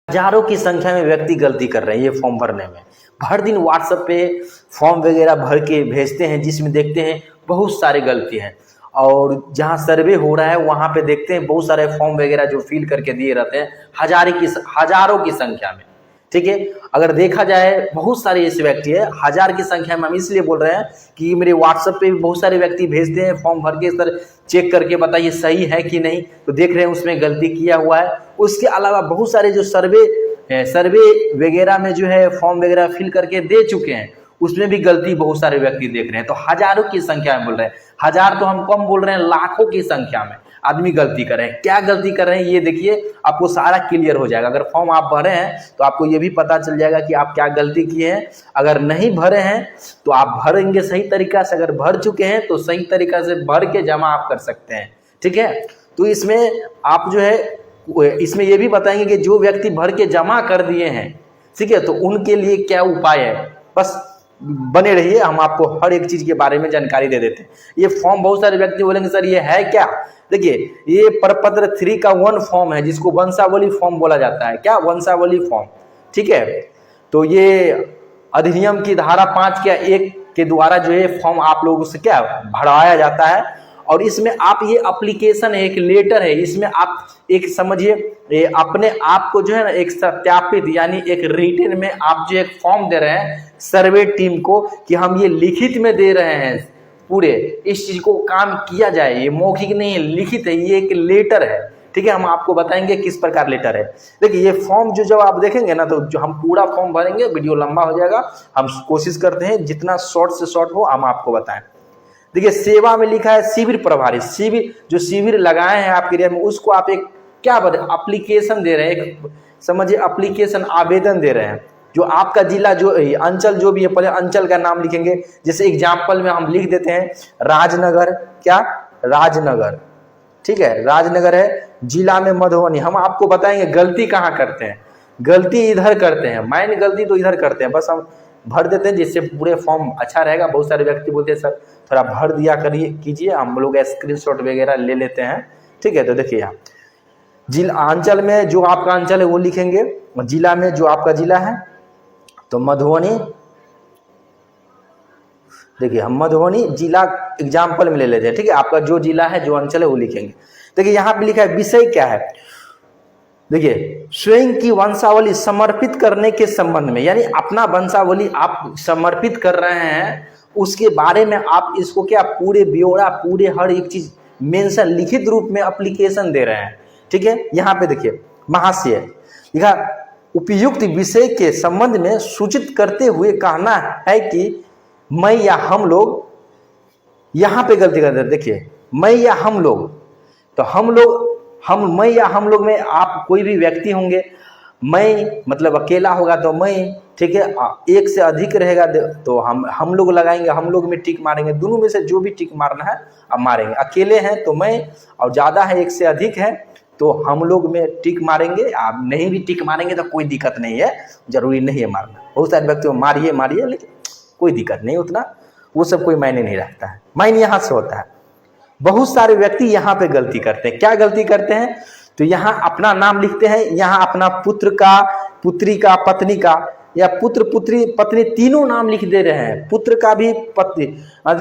हजारों की संख्या में व्यक्ति गलती कर रहे हैं ये फॉर्म भरने में। हर दिन व्हाट्सएप पे फॉर्म वगैरह भर के भेजते हैं, जिसमें देखते हैं बहुत सारी गलती हैं। और जहाँ सर्वे हो रहा है वहाँ पे देखते हैं बहुत सारे फॉर्म वगैरह जो फिल करके दिए रहते हैं हजारों की संख्या में। ठीक है, अगर देखा जाए बहुत सारे ऐसे व्यक्ति है, हजार की संख्या में। हम इसलिए बोल रहे हैं कि मेरे व्हाट्सएप पे भी बहुत सारे व्यक्ति भेजते हैं फॉर्म भर के, सर चेक करके बताइए सही है कि नहीं, तो देख रहे हैं उसमें गलती किया हुआ है। उसके अलावा बहुत सारे जो सर्वे वगैरह में जो है फॉर्म वगैरह फिल करके दे चुके हैं, उसमें भी गलती बहुत सारे व्यक्ति देख रहे हैं। तो हजारों की संख्या में बोल रहे हैं, हजार तो हम कम बोल रहे हैं, लाखों की संख्या में आदमी गलती कर रहे हैं। क्या गलती कर रहे हैं ये देखिए, आपको सारा क्लियर हो जाएगा। अगर फॉर्म आप भरे हैं तो आपको ये भी पता चल जाएगा कि आप क्या गलती किए हैं। अगर नहीं भरे हैं तो आप भरेंगे सही तरीका से, अगर भर चुके हैं तो सही तरीका से भर के जमा आप कर सकते हैं। ठीक है, तो इसमें आप जो है इसमें ये भी बताएंगे कि जो व्यक्ति भर के जमा कर दिए हैं, ठीक है, तो उनके लिए क्या उपाय है। बस बने रहिए, हम आपको हर एक चीज के बारे में जानकारी दे देते हैं। ये फॉर्म बहुत सारे व्यक्ति बोलेंगे सर ये है क्या। देखिए, ये प्रपत्र 3 का 1 फॉर्म है, जिसको वंशावली फॉर्म बोला जाता है। क्या, वंशावली फॉर्म। ठीक है, तो ये अधिनियम की धारा 5 या 1 के द्वारा जो है फॉर्म आप लोगों से क्या भरवाया जाता है। और इसमें आप ये एप्लीकेशन है, एक लेटर है, इसमें आप एक समझिए अपने आप को जो है ना एक सत्यापित यानी एक रिटन में आप जो एक फॉर्म दे रहे हैं सर्वे टीम को कि हम ये लिखित में दे रहे हैं, पूरे इस चीज को काम किया जाए। ये मौखिक नहीं है, लिखित है, ये एक लेटर है। ठीक है, हम आपको बताएंगे किस प्रकार लेटर है। देखिए, ये फॉर्म जो जब आप देखेंगे ना, तो जो हम पूरा फॉर्म भरेंगे, वीडियो लंबा हो जाएगा, हम कोशिश करते हैं जितना शॉर्ट से शॉर्ट हो हम आपको बताएं। देखिए, सेवा में लिखा है शिविर प्रभारी। जो शिविर लगाए हैं आपके एरिया में, उसको आप एक क्या एप्लीकेशन दे रहे हैं, एक समझिए एप्लीकेशन आवेदन दे रहे हैं। जो आपका जिला जो अंचल जो भी है, पहले अंचल का नाम लिखेंगे। जैसे एग्जाम्पल में हम लिख देते हैं राजनगर, क्या राजनगर। ठीक है, राजनगर है, जिला में मधुबनी। हम आपको बताएंगे गलती कहाँ करते हैं, गलती इधर करते हैं, मैन गलती तो इधर करते हैं। बस हम भर देते हैं जिससे पूरे फॉर्म अच्छा रहेगा। बहुत सारे व्यक्ति बोलते हैं सर थोड़ा भर दिया करिए कीजिए, हम लोग स्क्रीनशॉट वगैरह ले लेते हैं। ठीक है, तो देखिए यहाँ जिला अंचल में जो आपका अंचल है वो लिखेंगे, जिला में जो आपका जिला है तो मधुबनी। देखिए, हम मधुबनी जिला एग्जाम्पल में ले लेते हैं। ठीक है, आपका जो जिला है जो अंचल है वो लिखेंगे। देखिए, यहाँ पे लिखा है विषय क्या है। देखिए, स्वयं की वंशावली समर्पित करने के संबंध में, यानी अपना वंशावली आप समर्पित कर रहे हैं, उसके बारे में आप इसको क्या पूरे ब्यौरा, पूरे हर एक चीज मेंशन लिखित रूप में एप्लीकेशन दे रहे हैं। ठीक है, यहाँ पे देखिए महाशय लिखा, उपयुक्त विषय के संबंध में सूचित करते हुए कहना है कि मैं या हम लोग, यहाँ पे गलती करते हैं। देखिए, मैं या हम लोग, तो मैं या हम लोग में आप कोई भी व्यक्ति होंगे, मैं मतलब अकेला होगा तो मैं, ठीक है, एक से अधिक रहेगा तो हम लोग लगाएंगे, हम लोग में टिक मारेंगे। दोनों में से जो भी टिक मारना है आप मारेंगे। अकेले हैं तो मैं, और ज्यादा है एक से अधिक है तो हम लोग में टिक मारेंगे। आप नहीं भी टिक मारेंगे तो कोई दिक्कत नहीं है, जरूरी नहीं है मारना। बहुत सारे व्यक्ति मारिए लेकिन कोई दिक्कत नहीं, उतना वो सब कोई मायने नहीं रखता है, मायने यहाँ से होता है। बहुत सारे व्यक्ति यहाँ पे गलती करते हैं। क्या गलती करते हैं, तो यहाँ अपना नाम लिखते हैं, यहाँ अपना पुत्र का, पुत्री का, पत्नी का, या पुत्र पुत्री पत्नी तीनों नाम लिख दे रहे हैं। पुत्र का भी, पत्नी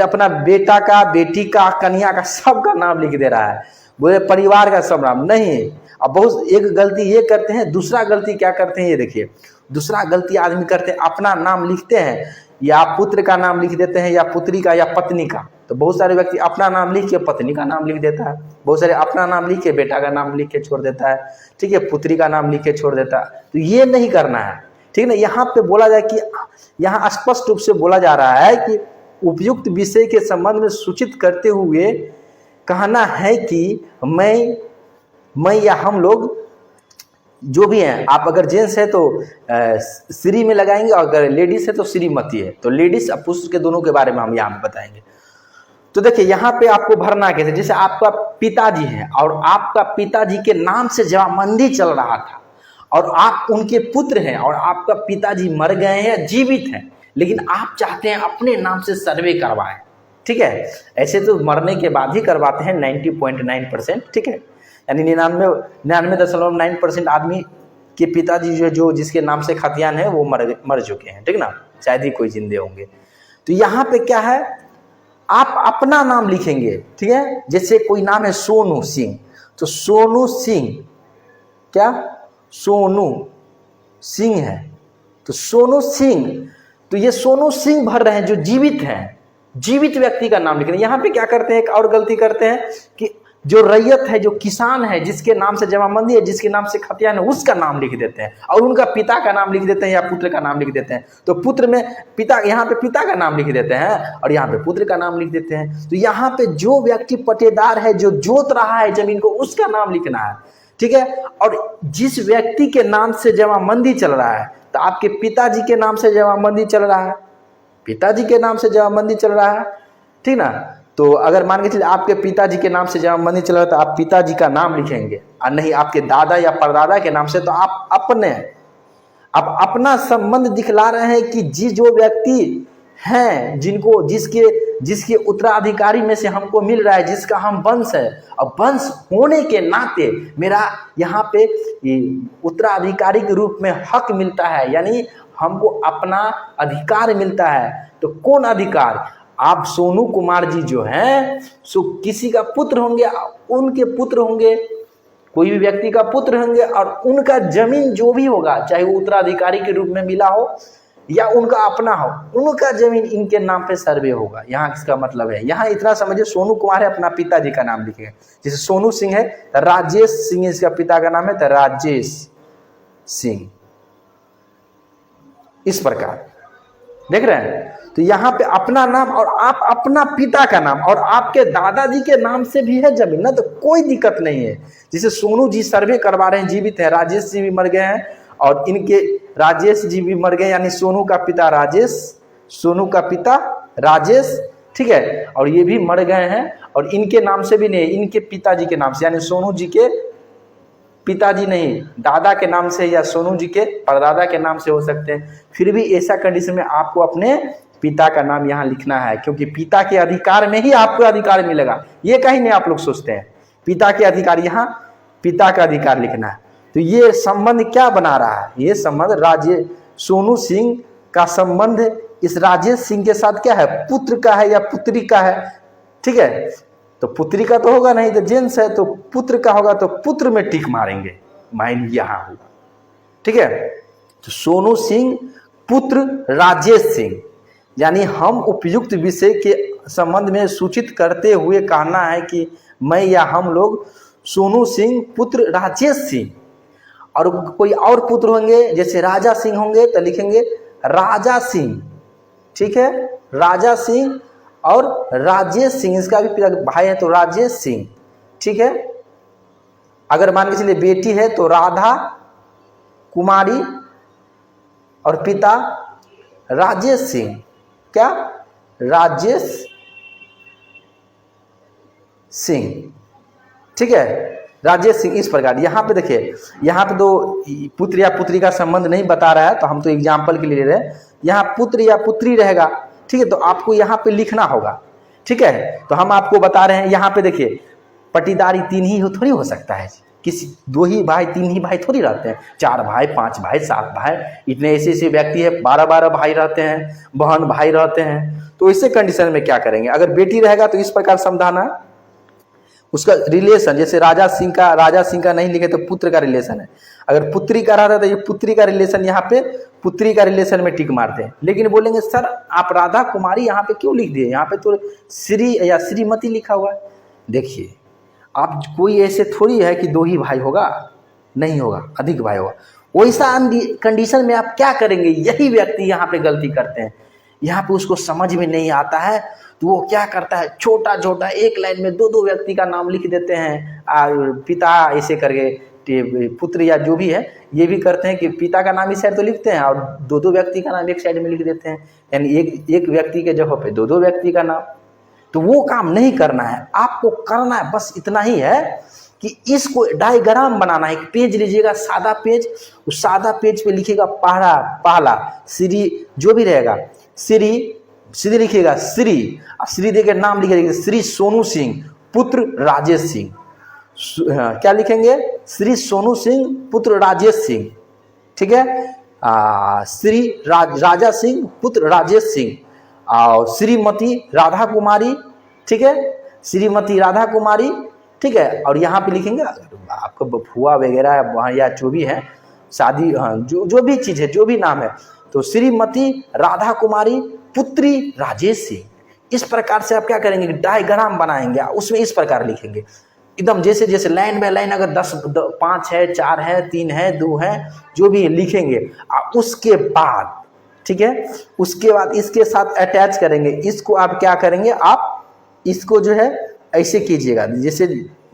अपना बेटा का, बेटी का, कन्या का, सबका नाम लिख दे रहा है। बोले परिवार का सब नाम नहीं। अब बहुत एक गलती ये करते हैं। दूसरा गलती क्या करते हैं, ये देखिए, दूसरा गलती आदमी करते हैं, अपना नाम लिखते हैं या पुत्र का नाम लिख देते हैं, या पुत्री का, या पत्नी का। तो बहुत सारे व्यक्ति अपना नाम लिख के पत्नी का नाम लिख देता है, बहुत सारे अपना नाम लिख के बेटा का नाम लिख के छोड़ देता है। ठीक है, पुत्री का नाम लिख के छोड़ देता है। तो ये नहीं करना है। ठीक है ना, यहाँ पे बोला जाए कि यहाँ स्पष्ट रूप से बोला जा रहा है कि उपयुक्त विषय के संबंध में सूचित करते हुए कहना है कि मैं या हम लोग जो भी हैं। आप अगर जेंट्स है तो श्री में लगाएंगे, और अगर लेडीज है तो श्रीमती है। तो लेडीज और पुरुष के दोनों के बारे में हम यहाँ पे बताएंगे। तो देखिए, यहाँ पे आपको भरना कैसे, जैसे आपका पिताजी है और आपका पिताजी के नाम से जमाबंदी चल रहा था, और आप उनके पुत्र हैं, और आपका पिताजी मर गए हैं या जीवित हैं, लेकिन आप चाहते हैं अपने नाम से सर्वे करवाएं। ठीक है, ऐसे तो मरने के बाद ही करवाते हैं 90.9%। ठीक है, यानी 99.9% आदमी के पिताजी जो जिसके नाम से खतियान है वो मर चुके हैं, ठीक ना, शायद ही कोई जिंदे होंगे। तो यहाँ पे क्या है, आप अपना नाम लिखेंगे, ठीक है। जैसे कोई नाम है सोनू सिंह, तो सोनू सिंह, क्या सोनू सिंह है, तो सोनू सिंह, तो ये सोनू सिंह भर रहे हैं जो जीवित हैं, जीवित व्यक्ति का नाम लिख रहे हैं। यहाँ पे क्या करते हैं, एक और गलती करते हैं कि जो रैयत है, जो किसान है, जिसके नाम से जमाबंदी है, जिसके नाम से खतियान है, उसका नाम लिख देते हैं और उनका पिता का नाम लिख देते हैं या पुत्र का नाम लिख देते हैं। तो पुत्र में पिता, यहाँ पे पिता का नाम लिख देते हैं और यहाँ पे पुत्र का नाम लिख देते हैं। तो यहाँ पे जो व्यक्ति पटेदार है, जो जोत रहा है जमीन को, उसका नाम लिखना है, ठीक है। और जिस व्यक्ति के नाम से जमाबंदी चल रहा है, तो आपके पिताजी के नाम से जमाबंदी चल रहा है, पिताजी के नाम से जमाबंदी चल रहा है, ठीक ना। तो अगर मान के चलिए आपके पिताजी के नाम से जमाबंदी चल रहा है तो आप पिताजी का नाम लिखेंगे, और नहीं आपके दादा या परदादा के नाम से तो आप अपना संबंध दिखला रहे हैं कि जो व्यक्ति हैं, जिसके उत्तराधिकारी में से हमको मिल रहा है, जिसका हम वंश है, और वंश होने के नाते मेरा यहाँ पे उत्तराधिकारी के रूप में हक मिलता है, यानी हमको अपना अधिकार मिलता है। तो कौन अधिकार, आप सोनू कुमार जी जो हैं, सो किसी का पुत्र होंगे, उनके पुत्र होंगे, कोई भी व्यक्ति का पुत्र होंगे, और उनका जमीन जो भी होगा, चाहे वो उत्तराधिकारी के रूप में मिला हो या उनका अपना हो, उनका जमीन इनके नाम पे सर्वे होगा। यहाँ इसका मतलब है, यहाँ इतना समझिए, सोनू कुमार है, अपना पिताजी का नाम लिखेंगे। जैसे सोनू सिंह है, राजेश सिंह इसका पिता का नाम है, तो राजेश सिंह, इस प्रकार देख रहे हैं। तो यहाँ पे अपना नाम और आप अपना पिता का नाम, और आपके दादाजी के नाम से भी है जमीन ना, तो कोई दिक्कत नहीं है। जैसे सोनू जी सर्वे करवा रहे हैं, जीवित है, राजेश जी भी मर गए हैं, और इनके राजेश जी भी मर गए, यानी सोनू का पिता राजेश, सोनू का पिता राजेश, ठीक है, और ये भी मर गए हैं, और इनके नाम से भी नहीं, इनके पिताजी के नाम से, यानी सोनू जी के पिताजी नहीं, दादा के नाम से या सोनू जी के परदादा के नाम से हो सकते हैं। फिर भी ऐसा कंडीशन में आपको अपने पिता का नाम यहाँ लिखना है, क्योंकि पिता के अधिकार में ही आपको अधिकार मिलेगा। ये कहीं नहीं आप लोग सोचते हैं, पिता के अधिकार, यहाँ पिता का अधिकार लिखना है। तो ये संबंध क्या बना रहा है, ये संबंध सोनू सिंह का संबंध इस राजेश सिंह के साथ क्या है, पुत्र का है या पुत्री का है, ठीक है। तो पुत्री का तो होगा नहीं, तो जेंट्स है, तो पुत्र का होगा, तो पुत्र में टिक मारेंगे, माइंड यहाँ होगा, ठीक है। तो सोनू सिंह पुत्र राजेश सिंह, यानी हम उपयुक्त विषय के संबंध में सूचित करते हुए कहना है कि मैं या हम लोग सोनू सिंह पुत्र राजेश सिंह, और कोई और पुत्र होंगे, जैसे राजा सिंह होंगे, तो लिखेंगे राजा सिंह, ठीक है, राजा सिंह, और राजेश सिंह, इसका भी पिता भाई है तो राजेश सिंह, ठीक है। अगर मान के चलिए बेटी है तो राधा कुमारी, और पिता राजेश सिंह, क्या राजेश सिंह, ठीक है, राजेश सिंह, इस प्रकार। यहाँ पे देखिए, यहाँ पे तो पुत्र या पुत्री का संबंध नहीं बता रहा है, तो हम तो एग्जाम्पल के लिए ले रहे हैं। यहाँ पुत्र या पुत्री रहेगा, ठीक है, तो आपको यहाँ पे लिखना होगा, ठीक है। तो हम आपको बता रहे हैं, यहाँ पे देखिए, पटीदारी तीन ही थोड़ी हो सकता है, किसी दो ही भाई, तीन ही भाई थोड़ी रहते हैं, 4 भाई, 5 भाई, 7 भाई, इतने ऐसे व्यक्ति है, 12 भाई रहते हैं, बहन भाई रहते हैं। तो ऐसे कंडीशन में क्या करेंगे, अगर बेटी रहेगा तो इस प्रकार समझाना, उसका रिलेशन, जैसे राजा सिंह का नहीं लिखे तो पुत्र का रिलेशन है, अगर पुत्री का रहता है तो ये पुत्री का रिलेशन, यहाँ पे पुत्री का रिलेशन में टिक मारते हैं। लेकिन बोलेंगे सर आप राधा कुमारी यहाँ पे क्यों लिख दिए, यहाँ पे तो श्री या श्रीमती लिखा हुआ है। देखिए, आप कोई ऐसे थोड़ी है कि 2 ही भाई होगा, नहीं होगा, अधिक भाई होगा। वैसा कंडीशन में आप क्या करेंगे, यही व्यक्ति यहाँ पे गलती करते हैं। यहाँ पे उसको समझ में नहीं आता है, तो वो क्या करता है, छोटा छोटा एक लाइन में 2 व्यक्ति का नाम लिख देते हैं, और पिता ऐसे करके, पुत्र या जो भी है, ये भी करते हैं कि पिता का नाम इस साइड तो लिखते हैं और 2 व्यक्ति का नाम एक साइड में लिख देते हैं, यानी एक व्यक्ति के जगह पे 2 व्यक्ति का नाम। तो वो काम नहीं करना है, आपको करना है बस इतना ही है कि इसको डायग्राम बनाना है। एक पेज लीजिएगा, सादा पेज, उस सादा पेज पे लिखिएगा पहला श्री, जो भी रहेगा श्री लिखिएगा, श्री देके नाम लिखिएगा, श्री सोनू सिंह पुत्र राजेश सिंह। क्या लिखेंगे, श्री सोनू सिंह पुत्र राजेश सिंह, ठीक है। श्री राजा सिंह पुत्र राजेश सिंह और श्रीमती राधा कुमारी, ठीक है, श्रीमती राधा कुमारी, ठीक है। और यहाँ पे लिखेंगे आपको फुआ वगैरह वहाँ या जो भी है शादी, हाँ, जो भी चीज़ है, जो भी नाम है, तो श्रीमती राधा कुमारी पुत्री राजेश सिंह। इस प्रकार से आप क्या करेंगे, डायग्राम बनाएंगे, उसमें इस प्रकार लिखेंगे एकदम जैसे जैसे लाइन बाय लाइन, अगर 5 है, 4 है, 3 है, 2 है, जो भी लिखेंगे। उसके बाद, ठीक है, उसके बाद इसके साथ अटैच करेंगे। इसको आप क्या करेंगे, आप इसको जो है ऐसे कीजिएगा, जैसे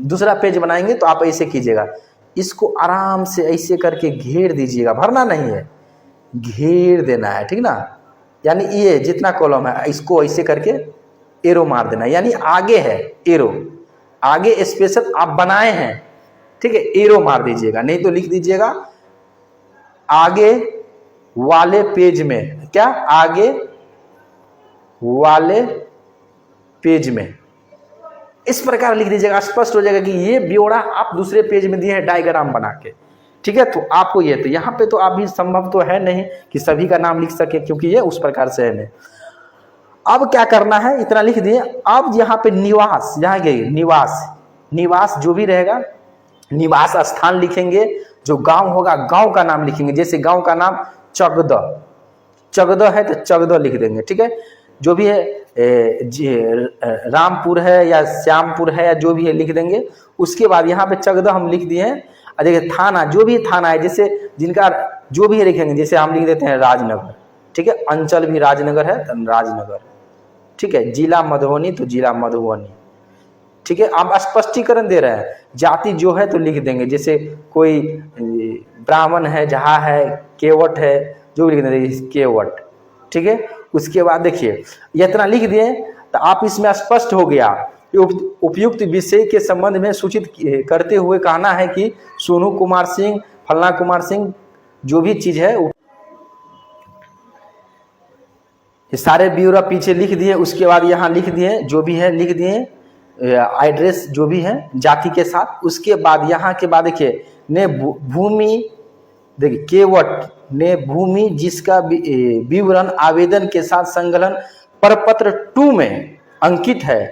दूसरा पेज बनाएंगे तो आप ऐसे कीजिएगा, इसको आराम से ऐसे करके घेर दीजिएगा, भरना नहीं है, घेर देना है, ठीक ना। यानी ये जितना कॉलम है इसको ऐसे करके एरो मार देना, यानी आगे है एरो, आगे स्पेशल आप बनाए हैं, ठीक है, एरो मार दीजिएगा। नहीं तो लिख दीजिएगा आगे वाले पेज में, क्या, आगे वाले पेज में, इस प्रकार लिख दीजिएगा। स्पष्ट हो जाएगा कि ये ब्यौरा आप दूसरे पेज में दिए हैं डायग्राम बना के, ठीक है। तो आपको ये, तो यहाँ पे तो अभी संभव तो है नहीं कि सभी का नाम लिख सके, क्योंकि ये उस प्रकार से है नहीं। अब क्या करना है, इतना लिख दिए। अब यहाँ पे निवास, यहाँ गए निवास, निवास जो भी रहेगा, निवास स्थान लिखेंगे, जो गांव होगा गांव का नाम लिखेंगे। जैसे गांव का नाम चगद, चगद है तो चगद लिख देंगे, ठीक है। जो भी है रामपुर है या श्यामपुर है या जो भी है लिख देंगे। उसके बाद यहाँ पे चगद हम लिख दिए हैं। देखिए थाना, जो भी थाना है, जैसे जिनका जो भी है लिखेंगे, जैसे हम लिख देते हैं राजनगर, ठीक है। अंचल भी राजनगर है तो राजनगर, ठीक है। जिला मधुबनी तो जिला मधुबनी, ठीक है। आप स्पष्टीकरण दे रहे हैं। जाति जो है तो लिख देंगे, जैसे कोई ब्राह्मण है, जहाँ है, केवट है, जो भी लिख देंगे केवट, ठीक है। उसके बाद देखिए इतना लिख दिए तो आप इसमें स्पष्ट हो गया। उपयुक्त विषय के संबंध में सूचित करते हुए कहना है कि सोनू कुमार सिंह, फलना कुमार सिंह, जो भी चीज है ये सारे ब्यौरा पीछे लिख दिए। उसके बाद यहाँ लिख दिए, जो भी है लिख दिए, एड्रेस जो भी है जाति के साथ। उसके बाद यहाँ के बाद देखिए ने भूमि, देखिए केवट ने भूमि जिसका विवरण आवेदन के साथ संकलन प्रपत्र 2 में अंकित है।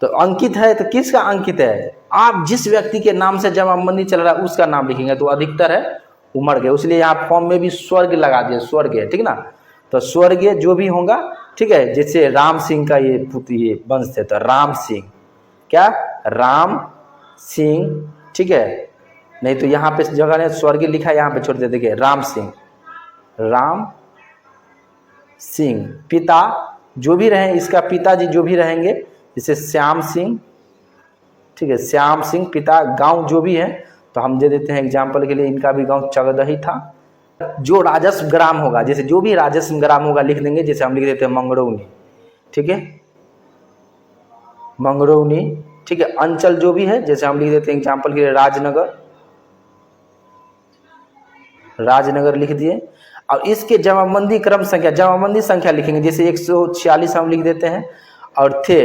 तो अंकित है तो किसका अंकित है, आप जिस व्यक्ति के नाम से जमाबंदी चल रहा है उसका नाम लिखेंगे। तो अधिकतर है उमड़ गए, इसलिए यहाँ फॉर्म में भी स्वर्ग लगा दिए, स्वर्ग है, ठीक ना। तो स्वर्गीय जो भी होगा, ठीक है। जैसे राम सिंह का ये पुत्र, ये वंश है तो राम सिंह, क्या, राम सिंह, ठीक है। नहीं तो यहाँ पे जगह ने स्वर्गीय लिखा है, यहाँ पे छोड़ दे, देखिए राम सिंह, राम सिंह। पिता जो भी रहे, इसका पिताजी जो भी रहेंगे, जैसे श्याम सिंह, ठीक है, श्याम सिंह। पिता गांव जो भी है तो हम दे देते हैं एग्जाम्पल के लिए, इनका भी गांव चगद ही था। जो राजस्व ग्राम होगा, जैसे जो भी राजस्व ग्राम होगा लिख देंगे, जैसे हम लिख देते हैं मंगरौनी, ठीक है, मंगरौनी, ठीक है। अंचल जो भी है, जैसे हम लिख देते हैं एग्जाम्पल के लिए राजनगर, राजनगर लिख दिए। और इसके जमाबंदी क्रम संख्या, जमाबंदी संख्या लिखेंगे, जैसे 146 हम लिख देते हैं। और थे,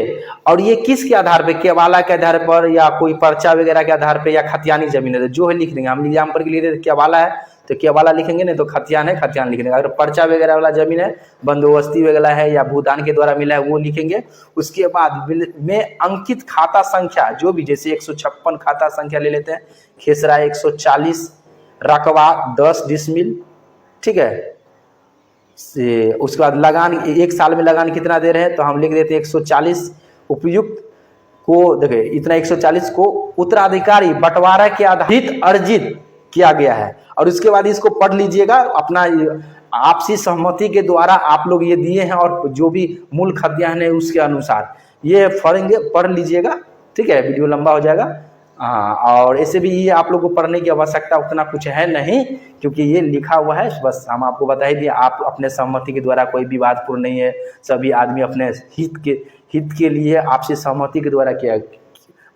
और ये किसके आधार पे, केवाला के आधार पर या कोई पर्चा वगैरह के आधार पे या खतियानी जमीन है, जो है लिख देंगे। हम एग्जाम्पल के लिए केवाला है तो केवाला लिखेंगे, नहीं तो खतियान है खतियान लिख देंगे। अगर पर्चा वगैरह वाला जमीन है, बंदोबस्ती वगैरह है या भूदान के द्वारा मिला है, वो लिखेंगे। उसके बाद में अंकित खाता संख्या जो भी, जैसे 156 खाता संख्या ले लेते हैं, खेसरा 140, रकबा 10 डिसमिल, ठीक है। उसके बाद लगान, 1 साल में लगान कितना दे रहे हैं, तो हम लिख देते हैं 140। उपयुक्त को देखिए इतना 140 को उत्तराधिकारी बंटवारा के आधारित अर्जित किया गया है। और उसके बाद इसको पढ़ लीजिएगा, अपना आपसी सहमति के द्वारा आप लोग ये दिए हैं, और जो भी मूल खतियान है उसके अनुसार ये पढ़ेंगे, पढ़ लीजिएगा, ठीक है। वीडियो लंबा हो जाएगा, हाँ। और ऐसे भी ये आप लोगों को पढ़ने की आवश्यकता उतना कुछ है नहीं, क्योंकि ये लिखा हुआ है, बस हम आपको बता ही दिए। आप अपने सहमति के द्वारा, कोई विवादपूर्ण नहीं है, सभी आदमी अपने हित के लिए आपसे सहमति के द्वारा किया,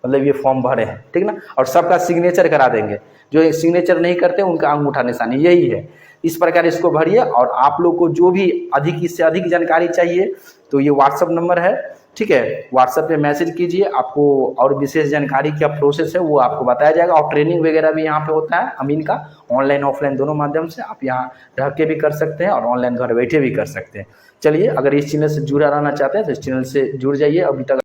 मतलब ये फॉर्म भरे हैं, ठीक ना। और सबका सिग्नेचर करा देंगे, जो सिग्नेचर नहीं करते उनका अंगूठा निशानी, यही है। इस प्रकार इसको भरिए। और आप लोग को जो भी अधिक, इससे अधिक जानकारी चाहिए तो ये व्हाट्सअप नंबर है, ठीक है, व्हाट्सएप पे मैसेज कीजिए, आपको और विशेष जानकारी क्या प्रोसेस है वो आपको बताया जाएगा। और ट्रेनिंग वगैरह भी यहाँ पे होता है अमीन का, ऑनलाइन ऑफलाइन दोनों माध्यम से आप यहाँ रह के भी कर सकते हैं और ऑनलाइन घर बैठे भी कर सकते हैं। चलिए, अगर इस चैनल से जुड़ा रहना चाहते हैं तो इस चैनल से जुड़ जाइए। अभी तक